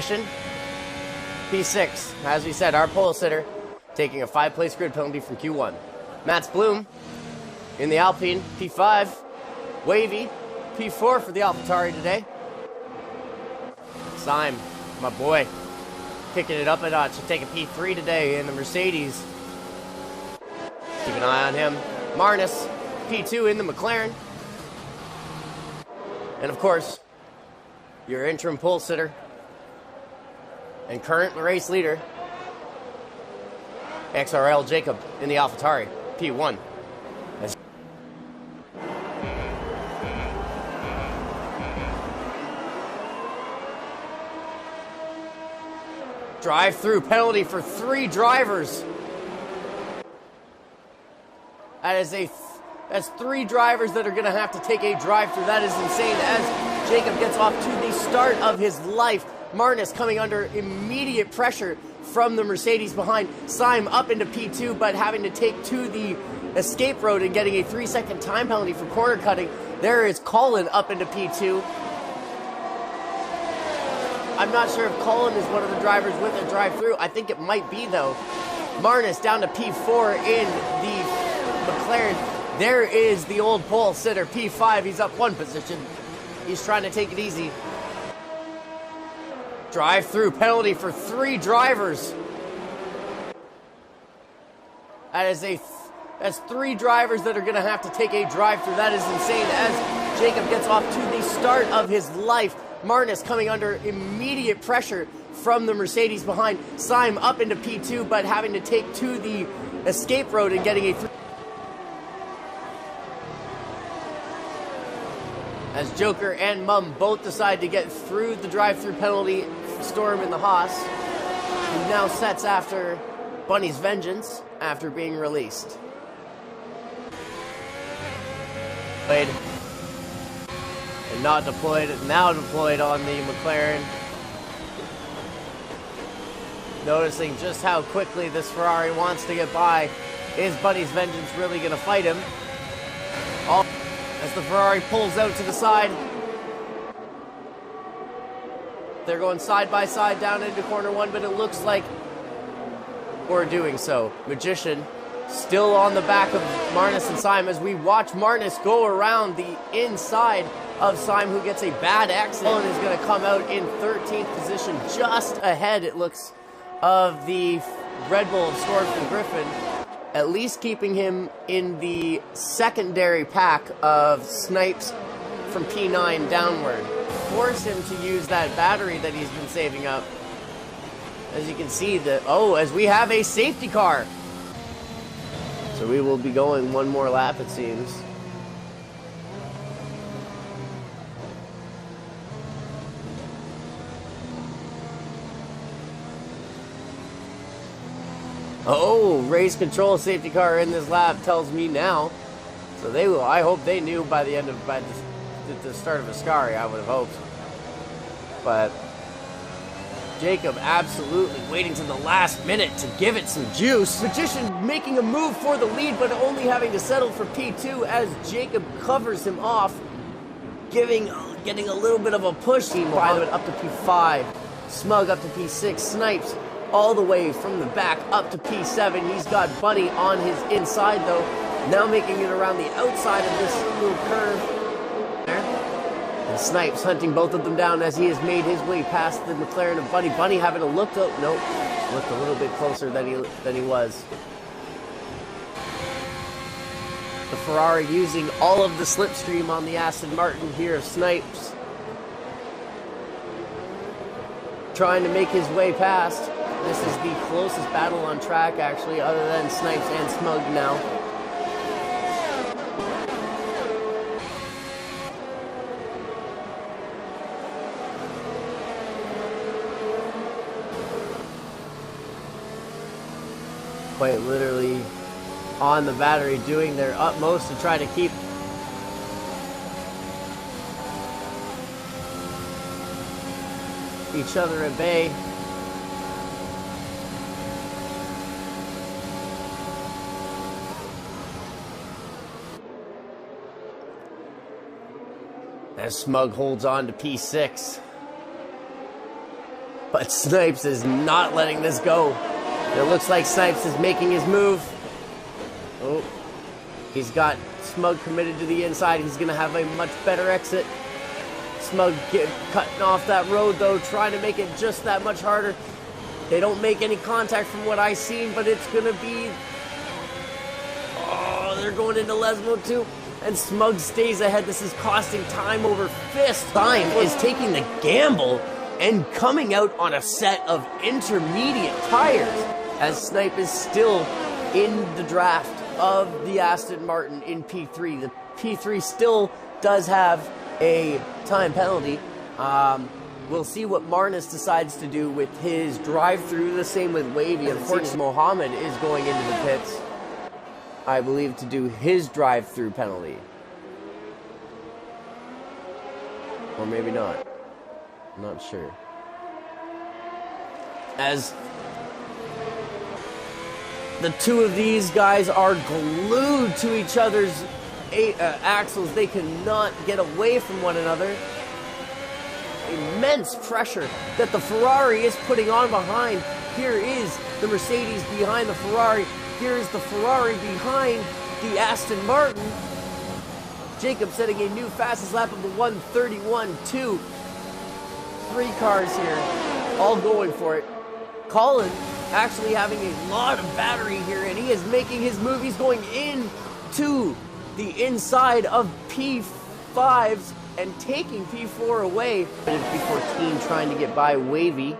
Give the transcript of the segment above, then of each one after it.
position, P6. As we said, our pole sitter taking a 5-place grid penalty from Q1. Mats Bloom in the Alpine, P5. Wavy, P4 for the AlphaTauri today. Syme, my boy, picking it up a notch to take a P3 today in the Mercedes. Keep an eye on him. Marnus, P2 in the McLaren. And of course, your interim pole sitter and current race leader, XRL Jacob in the AlphaTauri, P1. Drive-through penalty for 3 drivers. That's 3 drivers that are going to have to take a drive-through. That is insane. As Jacob gets off to the start of his life, Marnus coming under immediate pressure from the Mercedes behind. Syme up into P2, but having to take to the escape road and getting a 3-second time penalty for corner cutting. There is Colin up into P2. I'm not sure if Colin is one of the drivers with a drive-through. I think it might be, though. Marnus down to P4 in the McLaren. There is the old pole sitter, P5. He's up 1 position. He's trying to take it easy. Drive-through penalty for 3 drivers. That's 3 drivers that are going to have to take a drive-through. That is insane. As Jacob gets off to the start of his life, Marnus coming under immediate pressure from the Mercedes behind. Syme up into P2, but having to take to the escape road and getting a... As Joker and Mum both decide to get through the drive-through penalty storm in the Haas, who now sets after Bunny's vengeance after being released. Played. And not deployed, now deployed on the McLaren. Noticing just how quickly this Ferrari wants to get by. Is Bunny's vengeance really going to fight him? As the Ferrari pulls out to the side. They're going side by side down into corner 1, but it looks like we're doing so. Magician still on the back of Marnus and Syme as we watch Marnus go around the inside of Syme, who gets a bad accident and is going to come out in 13th position, just ahead, it looks, of the Red Bull of Storm Griffin, at least keeping him in the secondary pack of Snipes from P9 downward. Force him to use that battery that he's been saving up. As you can see, as we have a safety car. So we will be going 1 more lap, it seems. Oh, race control safety car in this lap tells me now. So they will. I hope they knew by the start of Ascari. I would have hoped. But Jacob absolutely waiting to the last minute to give it some juice. Magician making a move for the lead, but only having to settle for P2 as Jacob covers him off, getting a little bit of a push. Pilot up to P5, Smug up to P6, Snipes all the way from the back up to P7. He's got Bunny on his inside, though. Now making it around the outside of this little curve. And Snipes hunting both of them down as he has made his way past the McLaren of Bunny. Bunny having a look out. Nope. Looked a little bit closer than he was. The Ferrari using all of the slipstream on the Aston Martin here of Snipes. Trying to make his way past. This is the closest battle on track, actually, other than Snipes and Smug now. Quite literally on the battery, doing their utmost to try to keep each other at bay. As Smug holds on to P6. But Snipes is not letting this go. It looks like Snipes is making his move. Oh, he's got Smug committed to the inside. He's going to have a much better exit. Smug cutting off that road, though, trying to make it just that much harder. They don't make any contact from what I've seen, but it's going to be... Oh, they're going into Lesmo, too. And Smug stays ahead. This is costing time over fist. Time is taking the gamble and coming out on a set of intermediate tires, as Snipe is still in the draft of the Aston Martin in P3. The P3 still does have a time penalty. We'll see what Marnus decides to do with his drive-through. The same with Wavy. Unfortunately, Mohammed is going into the pits, I believe, to do his drive-through penalty. Or maybe not. I'm not sure. As the two of these guys are glued to each other's axles, they cannot get away from one another. Immense pressure that the Ferrari is putting on behind. Here is the Mercedes behind the Ferrari. Here is the Ferrari behind the Aston Martin. Jacob setting a new fastest lap of the 1:31.2. 3 cars here, all going for it. Colin actually having a lot of battery here, and he is making his move. He's going into the inside of P5s and taking P4 away. P14 trying to get by Wavy.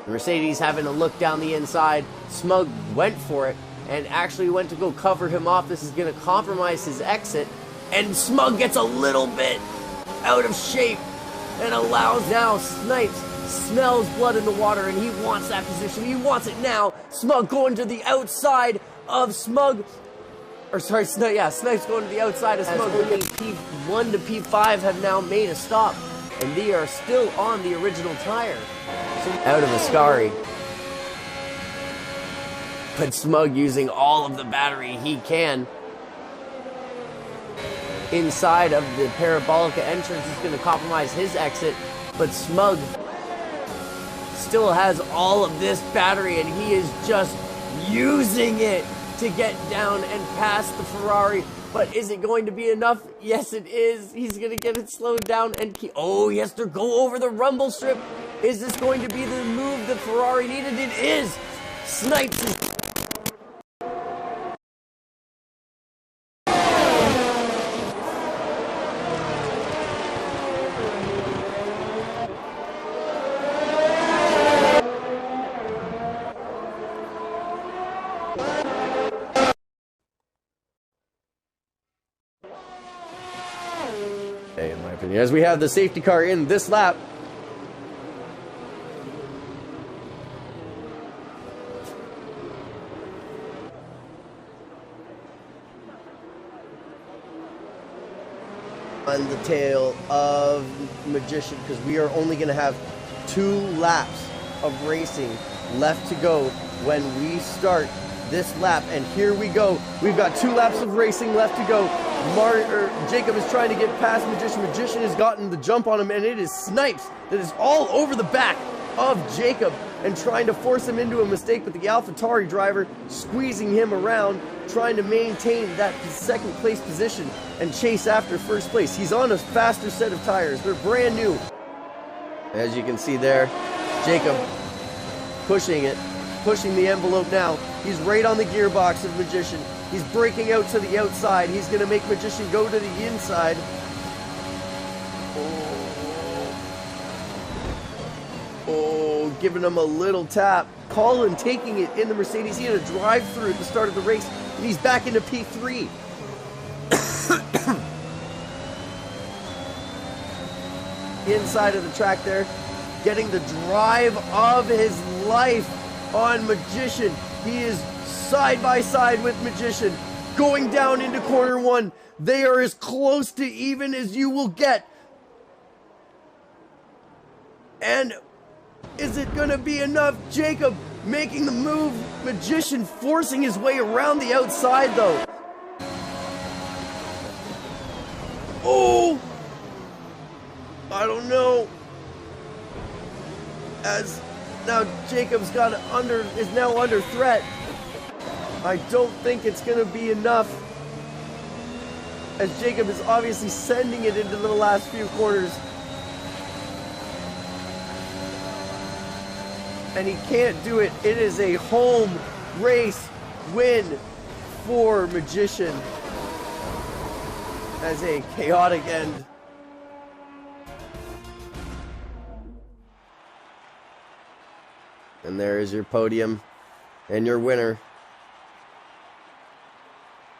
Mercedes having a look down the inside. Smug went for it and actually went to go cover him off. This is going to compromise his exit. And Smug gets a little bit out of shape and allows now Snipes smells blood in the water, and he wants that position. He wants it now. Smug going to the outside of Smug. Or sorry, Snipes going to the outside of Smug. Only P1 to P5 have now made a stop, and they are still on the original tire. So out of Ascari. But Smug using all of the battery he can. Inside of the Parabolica entrance is going to compromise his exit, but Smug still has all of this battery, and he is just using it to get down and past the Ferrari. But is it going to be enough? Yes, it is. He's going to get it slowed down and oh, he has to go over the rumble strip. Is this going to be the move that Ferrari needed? It is. Snipes is in my opinion, as we have the safety car in this lap. On the tail of Magician, because we are only going to have 2 laps of racing left to go when we start this lap. And here we go. We've got 2 laps of racing left to go. Jacob is trying to get past Magician. Magician has gotten the jump on him, and it is Snipes that is all over the back of Jacob and trying to force him into a mistake, but the AlphaTauri driver squeezing him around, trying to maintain that second place position and chase after first place. He's on a faster set of tires. They're brand new. As you can see there, Jacob pushing it, pushing the envelope now. He's right on the gearbox of Magician. He's breaking out to the outside. He's going to make Magician go to the inside. Oh, giving him a little tap. Colin taking it in the Mercedes. He had a drive-through at the start of the race, and he's back into P3. Inside of the track there, getting the drive of his life on Magician. He is side by side with Magician, going down into corner 1. They are as close to even as you will get. And is it going to be enough? Jacob making the move. Magician forcing his way around the outside, though. Oh! I don't know. As now Jacob's is now under threat. I don't think it's going to be enough. As Jacob is obviously sending it into the last few corners. And he can't do it. It is a home race win for Magician. As a chaotic end. And there is your podium and your winner,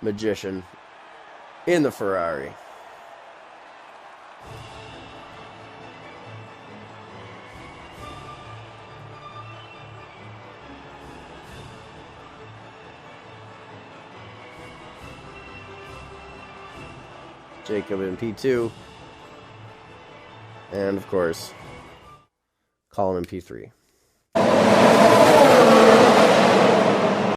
Magician, in the Ferrari. Jacob in P2. And of course, Colin in P3.